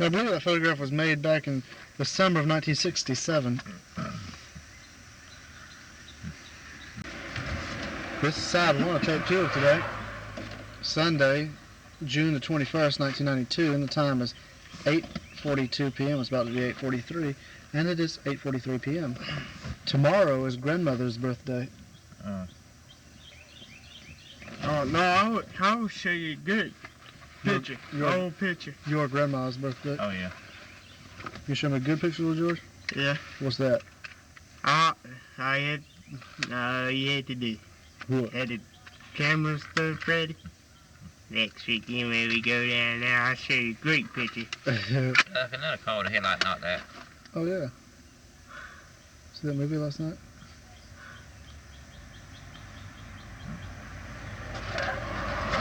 I believe that photograph was made back in the summer of 1967. This is side one of tape 2 of today. Sunday, June the 21st, 1992, and the time is 8:42 p.m. It's about to be 8:43, and it is 8:43 p.m. Tomorrow is grandmother's birthday. Oh, no, I'll show you a good picture. Old picture. Your grandma's birthday. Oh, yeah. You show me a good picture, little George? Yeah. What's that? I had, you had to do. What? Had the camera stuff ready. Next weekend when we go down there, I'll show you a great picture. Another car with a headlight knocked out. Oh, yeah. See that movie last night?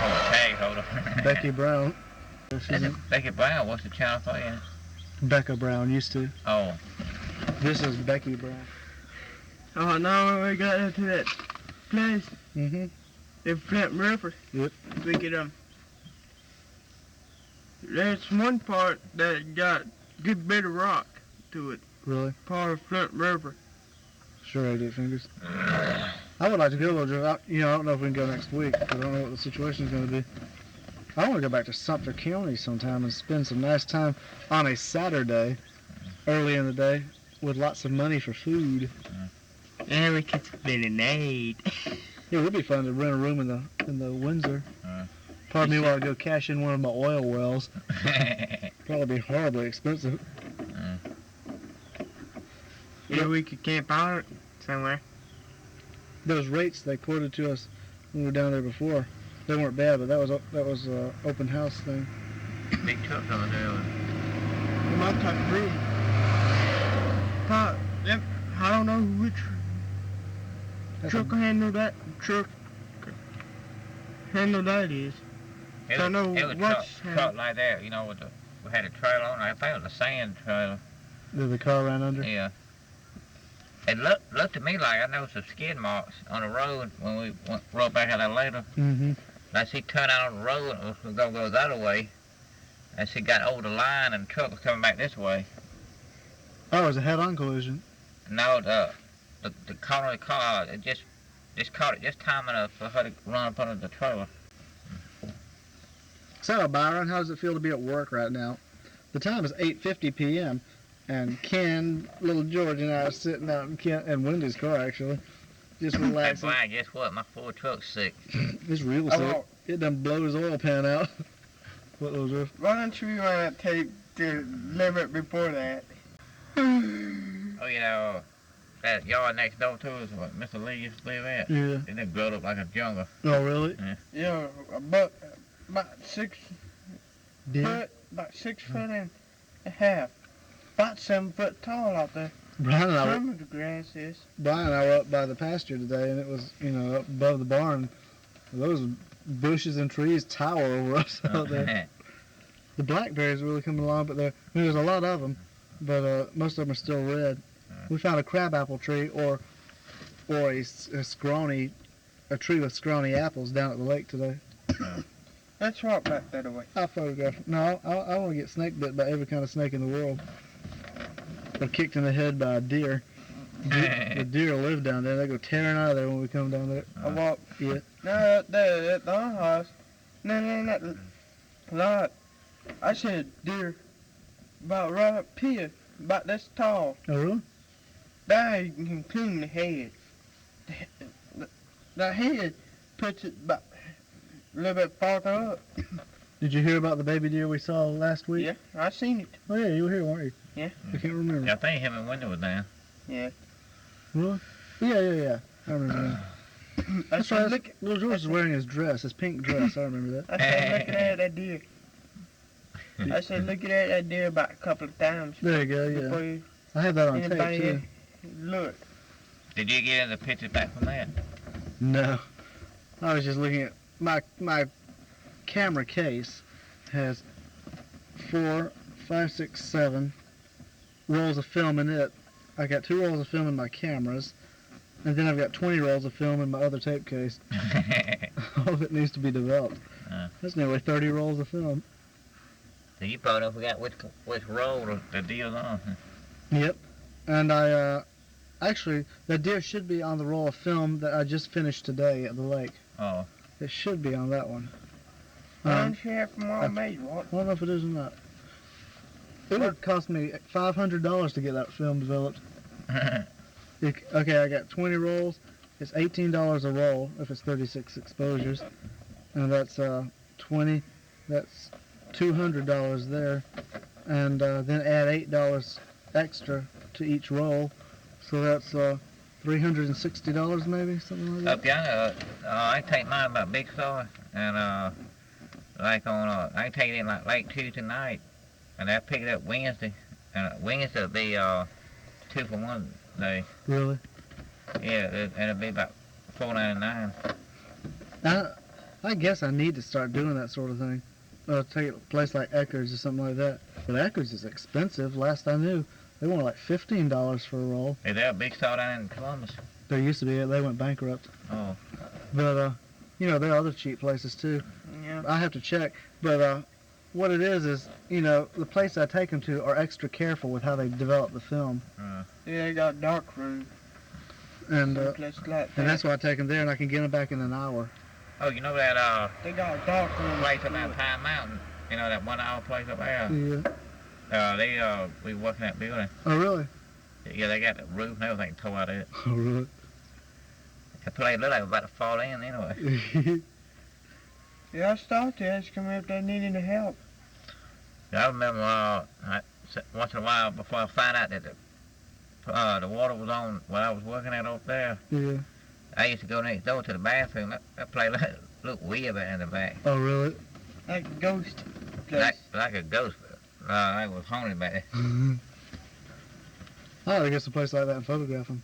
Oh, tag holder. Becky Brown. Becky Brown, what's the channel for you? Becca Brown used to. Oh. This is Becky Brown. Oh, no, we got into that place. Mm-hmm. The Flint River. Yep. We could, there's one part that got a good bit of rock to it. Really? Part of Flint River. Sure, 8 fingers. I would like to go, I don't know if we can go next week, because I don't know what the situation's going to be. I want to go back to Sumter County sometime and spend some nice time on a Saturday, early in the day, with lots of money for food. Yeah, we could spend an aid. Yeah, it would be fun to rent a room in the Windsor. Pardon me while I go cash in one of my oil wells. Probably be horribly expensive. Yeah, we could camp out somewhere. Those rates they quoted to us when we were down there before, they weren't bad, but that was open house thing. Big truck over there. My type of room. Yep. I don't know which truck handle that is. It So no, was a what's truck like that, we had a trailer on it. I think it was a sand trailer. The car ran under? Yeah. It looked to me like I noticed some skid marks on the road when we rode back out there later. Mm-hmm. As he turned out on the road, it was going to go the other way. As he got over the line and the truck was coming back this way. Oh, it was a head-on collision. No, the corner of the car, it just caught it just time enough for her to run up under the trailer. So, Byron, how does it feel to be at work right now? The time is 8:50 p.m., and Ken, little George, and I are sitting out in Ken and Wendy's car, actually, just Hey, relaxing. Brian, guess what? My Ford truck's sick. It's real sick. It done blow his oil pan out. What, little George? Why don't you want to take the limit before that? Oh, that yard next door to us, what Mr. Lee used to live at. Yeah. It done growed up like a jungle. Oh, really? Yeah, about 6 Yeah. foot, about 6 foot and a half. About 7 foot tall out there. Brian and Some of the grass is. Brian and I were up by the pasture today, and it was, up above the barn. Those bushes and trees tower over us out there. The blackberries are really coming along, but there's a lot of them, but most of them are still red. We found a crabapple tree or a tree with scrawny apples down at the lake today. Let's walk back that way. I photographed. No, I want to get snake bit by every kind of snake in the world. Or kicked in the head by a deer. The deer live down there. They go tearing out of there when we come down there. I walk. Yeah. No, there at the house. No, not lot. I said deer about right up here, about this tall. Oh, really? There you can clean the head. The head puts it about a little bit farther up. Did you hear about the baby deer we saw last week? Yeah, I seen it. Oh, yeah, you were here, weren't you? Yeah. I can't remember. Yeah, I think him and Wendy was down. Yeah. Really? Yeah. I remember that. That's right. Look, Little George is wearing his dress, his pink dress. I remember that. I said, looking at that deer. I said, looking at that deer about a couple of times. There you go, yeah. Before you, I have that on tape, anybody too. look. Did you get any pictures back from that? No. I was just looking at my camera case has 4, 5, 6, 7 rolls of film in it. I got 2 rolls of film in my cameras, and then I've got 20 rolls of film in my other tape case. All of it needs to be developed. That's nearly 30 rolls of film. So you probably don't forgot which roll the deal's on. Yep. And I actually that deer should be on the roll of film that I just finished today at the lake. Oh. It should be on that one. Why don't you have from all made one? I don't know if it is or not. It would cost me $500 to get that film developed. Okay, I got 20 rolls. It's $18 a roll if it's 36 exposures, and that's 20. That's $200 there, and then add $8 extra to each roll, so that's $360 maybe, something like that. Up yonder, I take mine about Big Star, and like on I take it in like late Tuesday night, and I pick it up Wednesday, and Wednesday will be 2 for 1 day. Really? Yeah, and it'll be about $4.99. I guess I need to start doing that sort of thing. Take a place like Eckerd's or something like that. But Eckerd's is expensive. Last I knew, they wanted like $15 for a roll. Is there a Big Star down in Columbus? There used to be. They went bankrupt. Oh. But there are other cheap places too. Yeah. I have to check. But what it is, the place I take them to are extra careful with how they develop the film. Yeah, they got dark room. And like and that's why I take them there, and I can get them back in an hour. Oh, you know that they got dark room place up at Pine Mountain? You know that 1 hour place up there? Yeah. We working that building. Oh, really? Yeah, they got the roof and everything tore out of it. Oh, really? The place looked like it was about to fall in anyway. Yeah, I stopped there. I was coming up there needing the help. I remember once in a while before I found out that the water was on when I was working at over there. Yeah. I used to go next door to the bathroom. That place looked weird back in the back. Oh, really? Like a ghost place. Like a ghost. I was haunted back there. Mm-hmm. I ought to get some place like that and photograph them.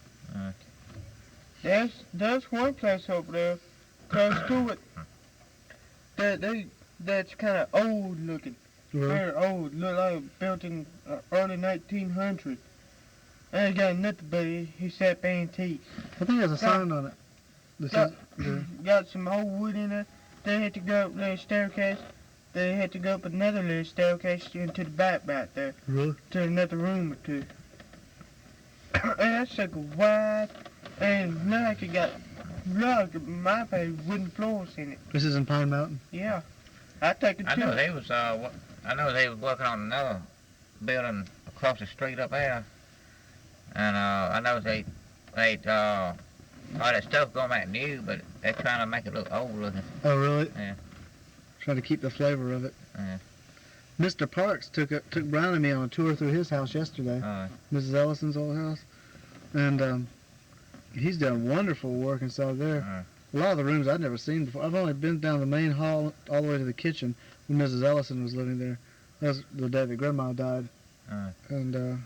There's one place over there close to it that's kind of old looking. Really? Very old. Look like it was built in early 1900s. And it got nothing but he said antique. I think there's a sign on it. Got some old wood in there. They had to go up a little staircase. They had to go up another little staircase into the back there. Really? To another room or two. And that's like wide, and look like it got my opinion, wooden floors in it. This is in Pine Mountain? Yeah. I take it I too. know they was working on another building across the street up there. And I know they all that stuff going back new, but they're trying to make it look old looking. Oh, really? Yeah. Trying to keep the flavor of it. Yeah. Mr. Parks took Brown and me on a tour through his house yesterday. Mrs. Ellison's old house. And he's done wonderful work inside there. A lot of the rooms I'd never seen before. I've only been down the main hall all the way to the kitchen when Mrs. Ellison was living there. That was the day that Grandma died. And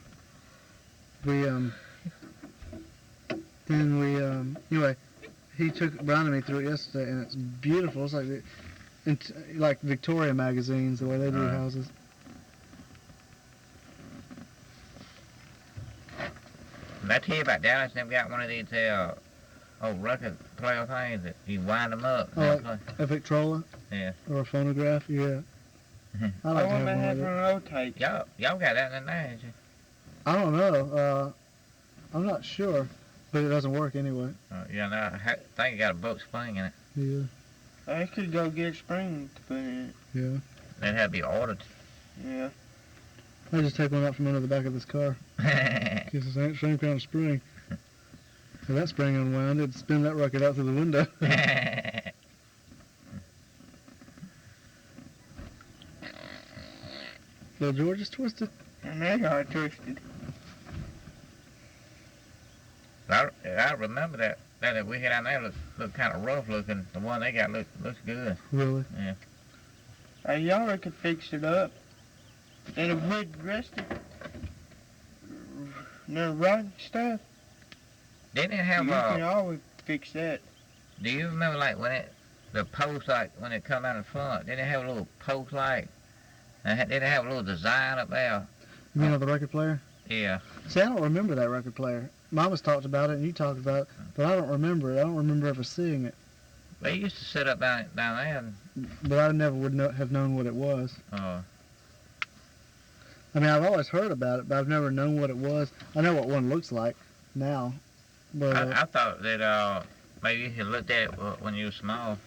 anyway, he took Brown and me through it yesterday, and it's beautiful. It's like Victoria magazines, the way they do houses. Did I tell you about Dallas? They've got one of these old record player things that you wind them up. Oh, like a Victrola? Yeah. Or a phonograph? Yeah. I like to have one of those. Rotate. Y'all got that in there, ain't you? I don't know. I'm not sure, but it doesn't work anyway. Yeah, no, I think it got a boat spring in it. Yeah. I could go get a spring to put in it. Yeah. That had to be ordered. Yeah. I just take one out from under the back of this car. It's the same kind of spring. If that spring unwound, it'd spin that rocket out through the window. Little George is twisted. And they are twisted. I remember that we had down there looked kind of rough looking. The one they got looks good. Really? Yeah. Y'all could fix it up. And if we'd rested, no rotten stuff, Didn't it have you can always fix that. Do you remember like the post like when it come out in front? Didn't it have a little post like? Did it have a little design up there? You mean on the record player? Yeah. See, I don't remember that record player. Mama's talked about it and you talked about it, but I don't remember it. I don't remember ever seeing it. They used to sit up down there and But I never would have known what it was. I mean, I've always heard about it, but I've never known what it was. I know what one looks like now, but I thought that maybe you had looked at it when you were small.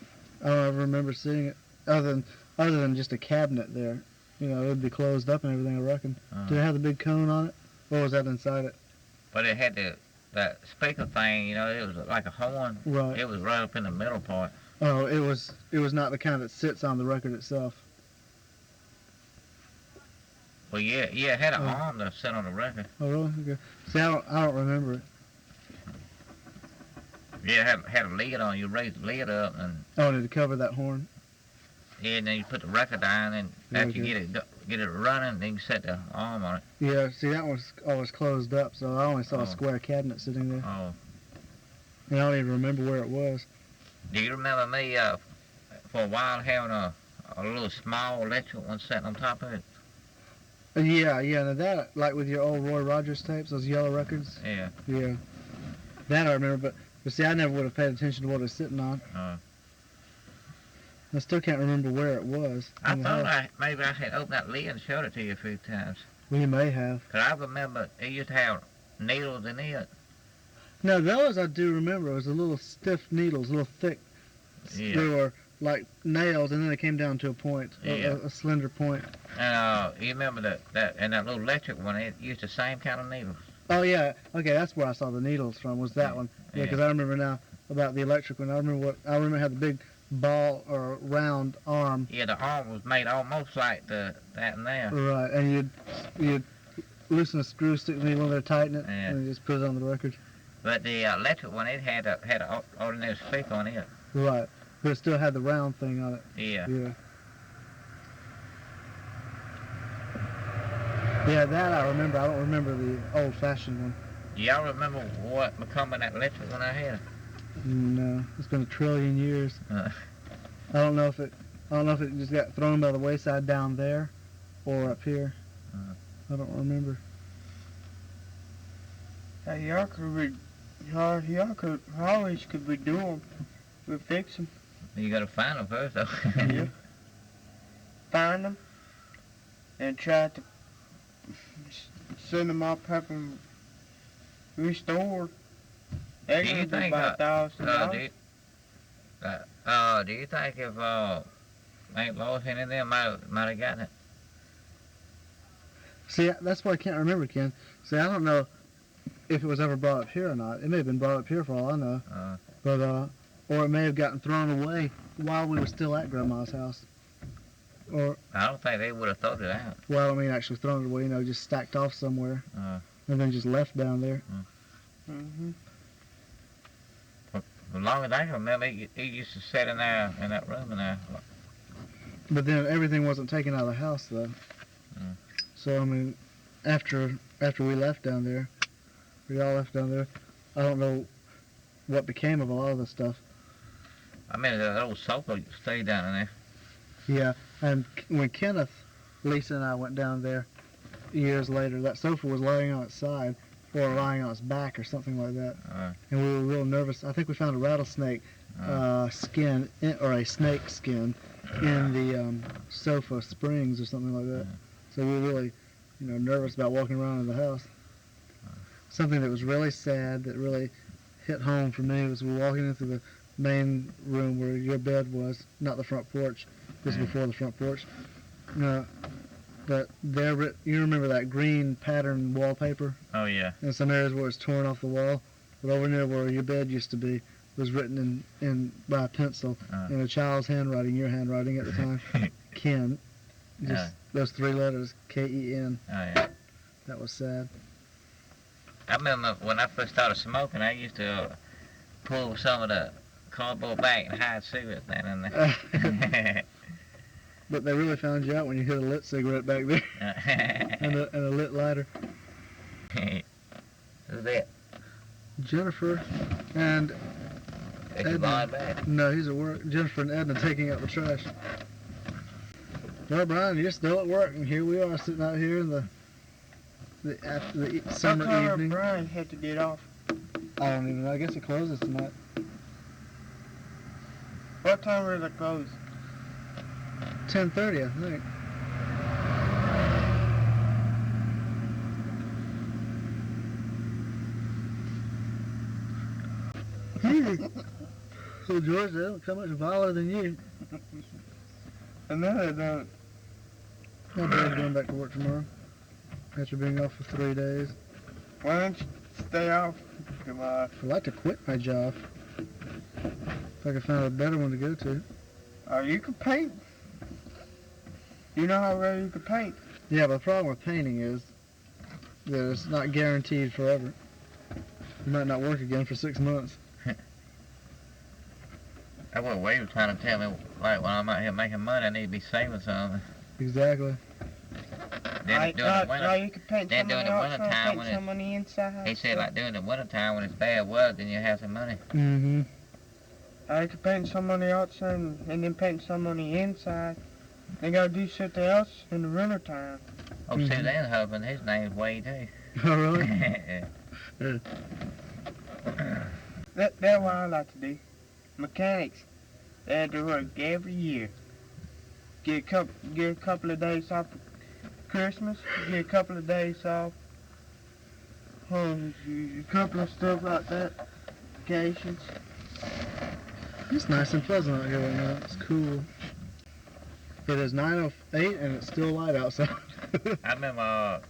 I don't ever remember seeing it other than just a cabinet there. You know, it would be closed up and everything, I reckon. Did it have the big cone on it? Or was that inside it? But it had that speaker thing, you know, it was like a horn. Right. It was right up in the middle part. Oh, it was not the kind that sits on the record itself. Well, yeah, it had an arm that sit on the record. Oh, really? Okay. See, I don't remember it. Yeah, it had a lid on. You raised the lid up, and Oh, and it cover that horn? yeah, and then you put the record down, and after you get it running, then you set the arm on it. Yeah, see, that one was always closed up, so I only saw Oh. a square cabinet sitting there. Oh, And I don't even remember where it was. do you remember me for a while having a little small electric one sitting on top of it? Yeah, now that, like with your old Roy Rogers tapes, those yellow records? Yeah. Yeah. That I remember, but see, I never would have paid attention to what it was sitting on. I still can't remember where it was. I thought maybe I had opened that lid and showed it to you a few times. We may have. Cause I remember it used to have needles in it. No, those I do remember. It was a little stiff needles, little thick. Yeah. They were like nails, and then they came down to a point, Yeah. a slender point. And you remember that little electric one, it used the same kind of needles. Oh, yeah. Okay, that's where I saw the needles from, was that one. Yeah, because I remember now about the electric one. I remember it had the big ball or round arm. Yeah, the arm was made almost like that and there. Right, and you'd loosen a screw, stick the needle in there, tighten it, Yeah. and just put it on the record. But the electric one, it had an ordinary speaker on it. Right, but it still had the round thing on it. Yeah. Yeah, that I remember. I don't remember the old-fashioned one. Y'all remember what become of that electric one I had? No, it's been a trillion years. Uh. I don't know if it just got thrown by the wayside down there, or up here. I don't remember. Hey, y'all always could be doing. We fix them. You gotta find them first, though. Yeah. Find them and try to send them off, have them restored. They're Do you gonna be think, about $1,000. do you think if Aunt Lois and them might have gotten it? See, that's what I can't remember, Ken. See, I don't know if it was ever brought up here or not. It may have been brought up here for all I know. But or it may have gotten thrown away while we were still at Grandma's house. Or I don't think they would have thrown it out. well, I don't mean actually thrown it away. You know, just stacked off somewhere and then just left down there. Mm-hmm. As long as I can remember, he used to sit in there in that room in there. But then everything wasn't taken out of the house though. So I mean, after we left down there, we all left down there. I don't know what became of a lot of the stuff. I mean, that old sofa stayed down in there. Yeah, and when Kenneth, Lisa, and I went down there years later, that sofa was lying on its side or lying on its back or something like that. And we were real nervous. I think we found a rattlesnake skin or a snake skin in the sofa springs or something like that. So we were really, nervous about walking around in the house. Something that was really sad, that really hit home for me, was we were walking into the main room where your bed was, not the front porch. This was before the front porch. But there, you remember that green pattern wallpaper? Oh, yeah. In some areas where it's torn off the wall. But over near where your bed used to be was written in by a pencil in a child's handwriting, your handwriting at the time. Ken. Just those three letters, K-E-N. Oh, yeah. That was sad. I remember when I first started smoking, I used to pull some of the cardboard back and hide cigarettes in there. But they really found you out when you hit a lit cigarette back there and a lit lighter. Who's that? Jennifer and Is he lying back? No, he's at work. Jennifer and Edna taking out the trash. Well, Brian, you're still at work, and here we are sitting out here in the summer What time evening. Brian had to get off? I don't even know. I guess it closes tonight. What time will it close? 10:30, I think. So George, they don't come much viler than you. I know they don't. My dad's going back to work tomorrow. After being off for 3 days. Why don't you stay off tomorrow? I'd like to quit my job. If I could find a better one to go to. Oh, you can paint. You know how well you can paint. Yeah, but the problem with painting is that it's not guaranteed forever. You might not work again for 6 months. That's what Wade was trying to tell me. Like, when I'm out here making money, I need to be saving something. Exactly. Then during the winter, you can paint then some on during the the outside, wintertime paint when some on the inside. he said, like, during the wintertime when it's bad weather, then you have some money. Mm-hmm. I can paint some on the outside and then paint some on the inside. They gotta do something else in the wintertime. Oh, Mhm. Suzanne's husband, his name's Wade, too. Oh, really? That's what I like to do. Mechanics, they have to work every year. Get a couple of days off for Christmas, get a couple of days off. A couple of stuff like that. Vacations. It's nice and pleasant out here right now. It's cool. It is 9:08 and it's still light outside. I remember,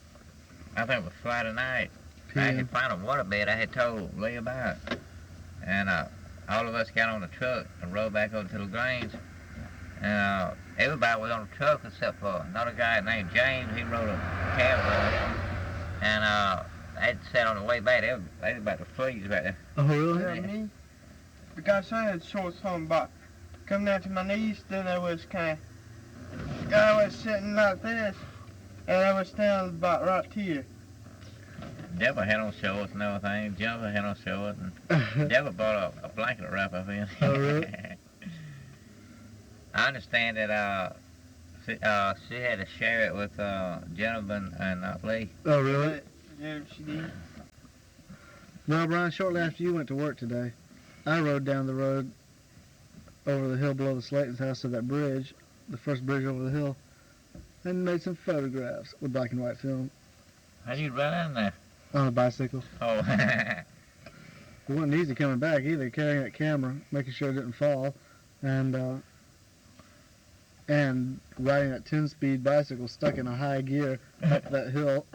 I think it was Friday night, I PM. could find a waterbed I had told Lee about. And all of us got on the truck and rode back over to the Grange. And everybody was on the truck except for another guy named James. He rode a cab with us. And they sat on the way back. They was about to freeze right there. Oh, really? Yeah, me. Because I had short something about coming down to my knees, then I was I was sitting like this, and I was standing about right here. Deborah had on shorts and everything. Jennifer had on shorts. And Deborah bought a blanket to wrap up in. Oh, really? I understand that she had to share it with Jennifer and Lee. Oh, really? Yeah, she did. Well, Brian, shortly after you went to work today, I rode down the road over the hill below the Slayton's house to that bridge, the first bridge over the hill, and made some photographs with black and white film How'd you run in there? on a bicycle. Oh, It wasn't easy coming back either, carrying that camera, making sure it didn't fall, and riding that 10-speed bicycle stuck in a high gear up that hill.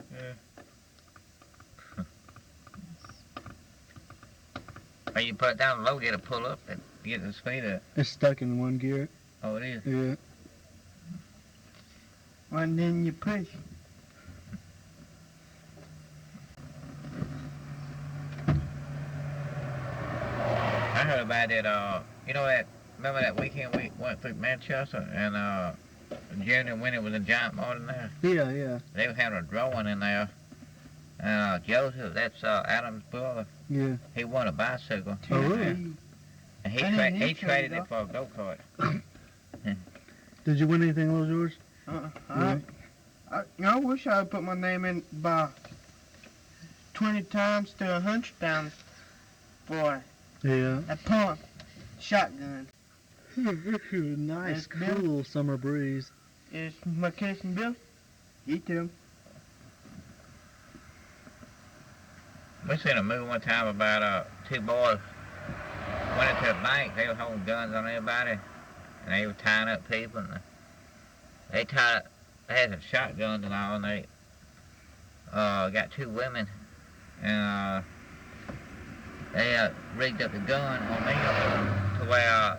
or you put it down low, get a pull up and get the speed up. It's stuck in one gear. Oh, it is. Yeah. And then you push. I heard about that, you know that, remember that weekend we went through Manchester and Jerry and Wendy was in Giant Martin there? Yeah, yeah, They were having a drawing in there. And Joseph, that's Adam's brother, yeah. he won a bicycle. Oh, really? And he, I didn't he need to, traded though. it for a go-kart. Did you win anything, little George? I wish I had put my name in by 20 times to 100 times for Yeah. a pump shotgun. Nice, Yes, Bill. cool summer breeze. It's my cousin Bill. He too. We seen a movie one time about two boys went into a bank. They were holding guns on everybody, and they were tying up people. And they had some shotguns and all, and they got two women, and they rigged up the gun on me to where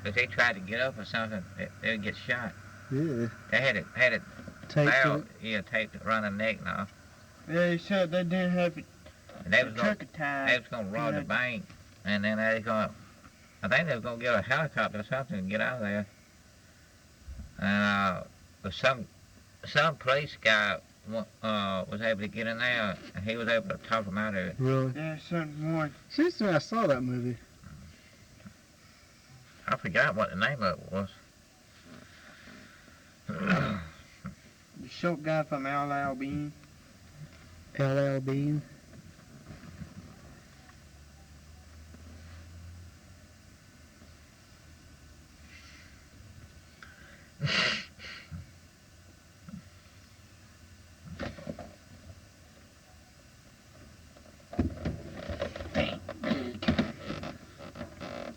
if they tried to get up or something, they would get shot. Yeah. They had it Taped barrel, it. yeah, taped it around the neck now. They said they didn't have it. And they was gonna Truck attack. They was gonna rob the bank, and then they was gonna, I think they was gonna get a helicopter or something and get out of there. And but some police guy was able to get in there, and he was able to talk them out of it. Really? There's something more. Seems to me I saw that movie. I forgot what the name of it was. The short guy from ARBY'S. LL Bean.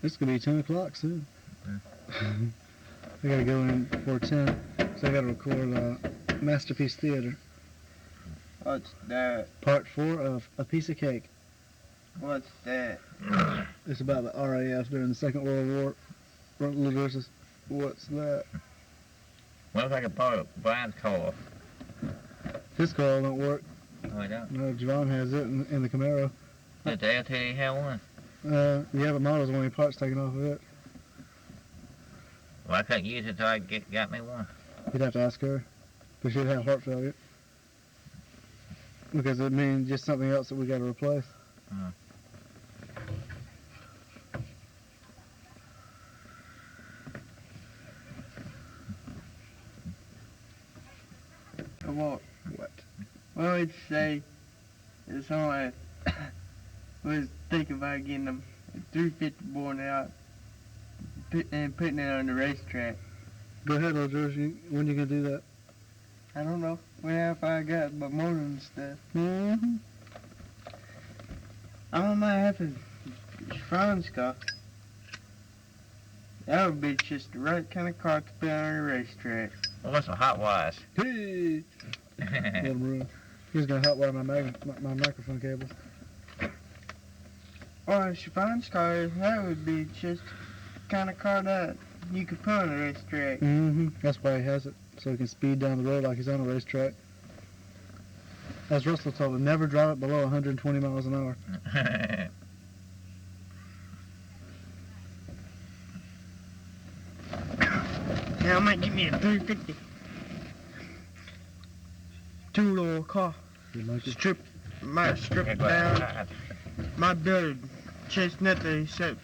It's gonna be 10 o'clock soon. Mm. I gotta go in before 10, so I gotta record Masterpiece Theater, What's that? part 4 of A Piece of Cake. What's that? It's about the RAF during the Second World War. Versus, what's that? What if I could borrow Brian's car? His car don't work. Oh, I don't. No, Javon has it in the Camaro. Did the LTD have one? Yeah, the model's only parts taken off of it. Well, I couldn't use it till I got me one. You'd have to ask her, but she'd have heart failure. Because it means just something else that we gotta replace. What? What? Well, I'd say it's only was thinking about getting them 350 born out and putting it on the racetrack. Go ahead, old George. When you gonna do that? I don't know. Whenever I got my motor and stuff. Mm-hmm. I might have a Franz car. That would be just the right kind of car to put on a racetrack. Well, what's some hot wires? Hey! Let him ruin. He's gonna hotwire my microphone cables. Or a Franz car, that would be just the kind of car that you could put on a racetrack. Mm-hmm. That's why he has it, so he can speed down the road like he's on a racetrack. As Russell told him, never drive it below 120 miles an hour. Now I might get me a 350. Two-door car. You like it? Might strip it down. Might build just nothing except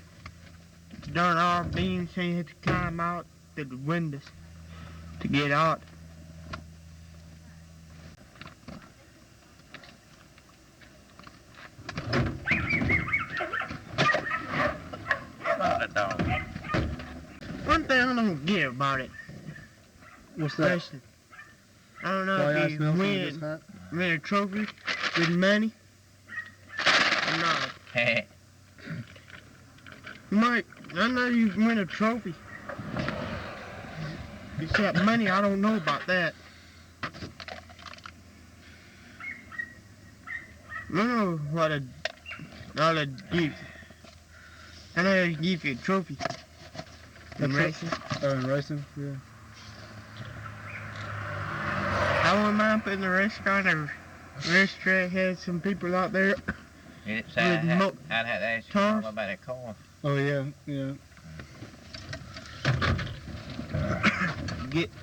the darn ARBY'S, so you have to climb out through the windows to get out. One thing I don't get about it, What's that? listen, I don't know Why if ask you Nelson with his hat? win a trophy with money or not. I know you win a trophy. Except money, I don't know about that. I know what all the give. I know they give you a trophy. In racing. Oh, in racing? Yeah. I wouldn't mind putting the race car on a racetrack, had some people out there. You didn't say I'd have to ask you Cars? about that car. Oh, yeah, yeah.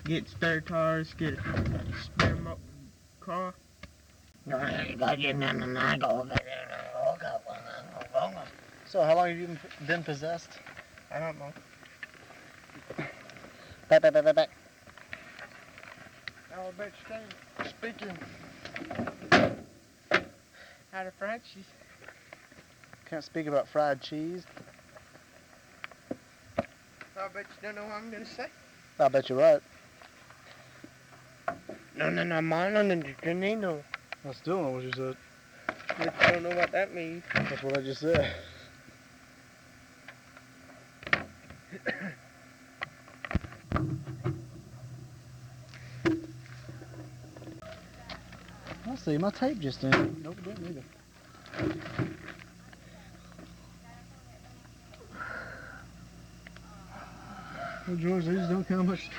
Get spare tires, get a spare car. So, how long have you been possessed? I don't know. Back. Oh, I bet you speaking out of Frenchies. Can't speak about fried cheese. I bet you don't know what I'm gonna say. I bet you're right. No, mine on the Janino. I still don't know what you said. But you don't know what that means. That's what I just said. I see, my tape just in. Nope, it didn't either. Well, George, these don't count much.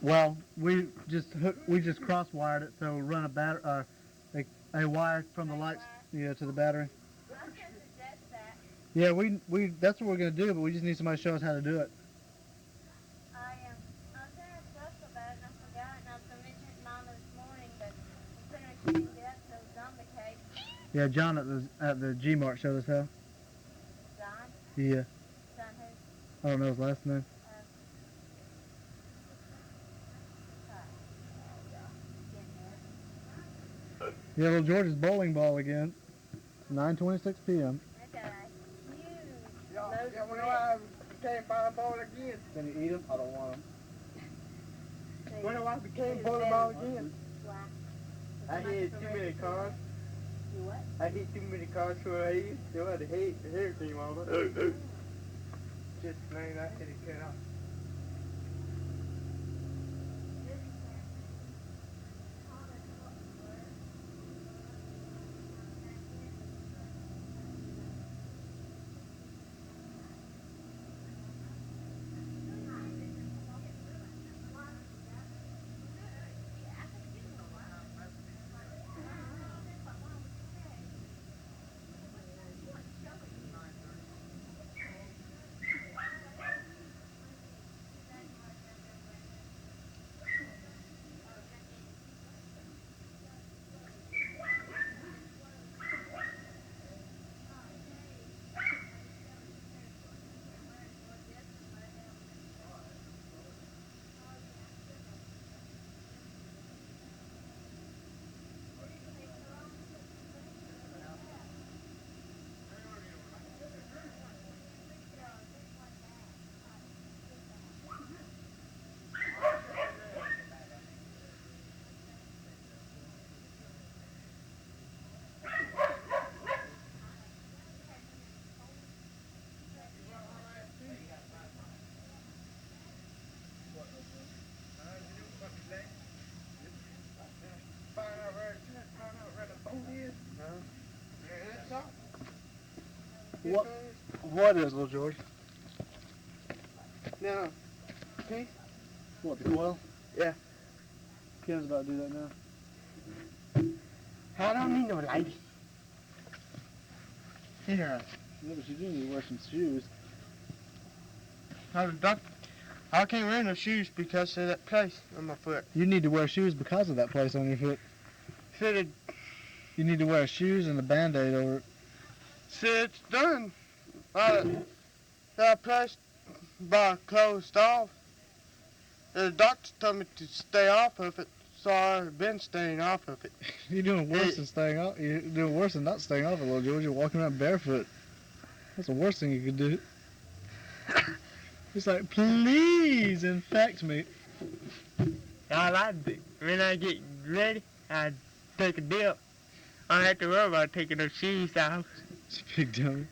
Well, we just cross-wired it, so run a wire from the lights, to the battery. I can suggest that. Yeah, we that's what we're gonna do, but we just need somebody to show us how to do it. I was gonna ask Russell about it and I forgot, and I was gonna mention it to Mama this morning, but I'm pretty much didn't get up till zombie cake. Yeah, John at the G Mart showed us how. John? Yeah, John who? I don't know his last name. Yeah, little George's bowling ball again. 9:26 p.m. That's alright. Huge. Yeah, Loads yeah, of when bread. I became volleyball again. Can you eat them? I don't want them. When I became volleyball again. Why? I hit too many cards. You what? I hit too many cards for a head. So I had to hate the hair team all of it. Just plain, I hit it cut off. What is, little George? Now, okay? What, the coil? Yeah. Ken's about to do that now. I don't need no light. Here. Yeah, but you do need to wear some shoes. I can't wear no shoes because of that place on my foot. You need to wear shoes because of that place on your foot. Said You need to wear shoes and a Band-Aid over it. it's done. That place bar closed off. The doctor told me to stay off of it, so I've been staying off of it. You're doing worse than staying off. You're doing worse than not staying off it, little George. You're walking around barefoot. That's the worst thing you could do. It's like, please infect me. I like it. When I get ready, I take a dip. I don't have to worry about taking those shoes off. It's a big dummy.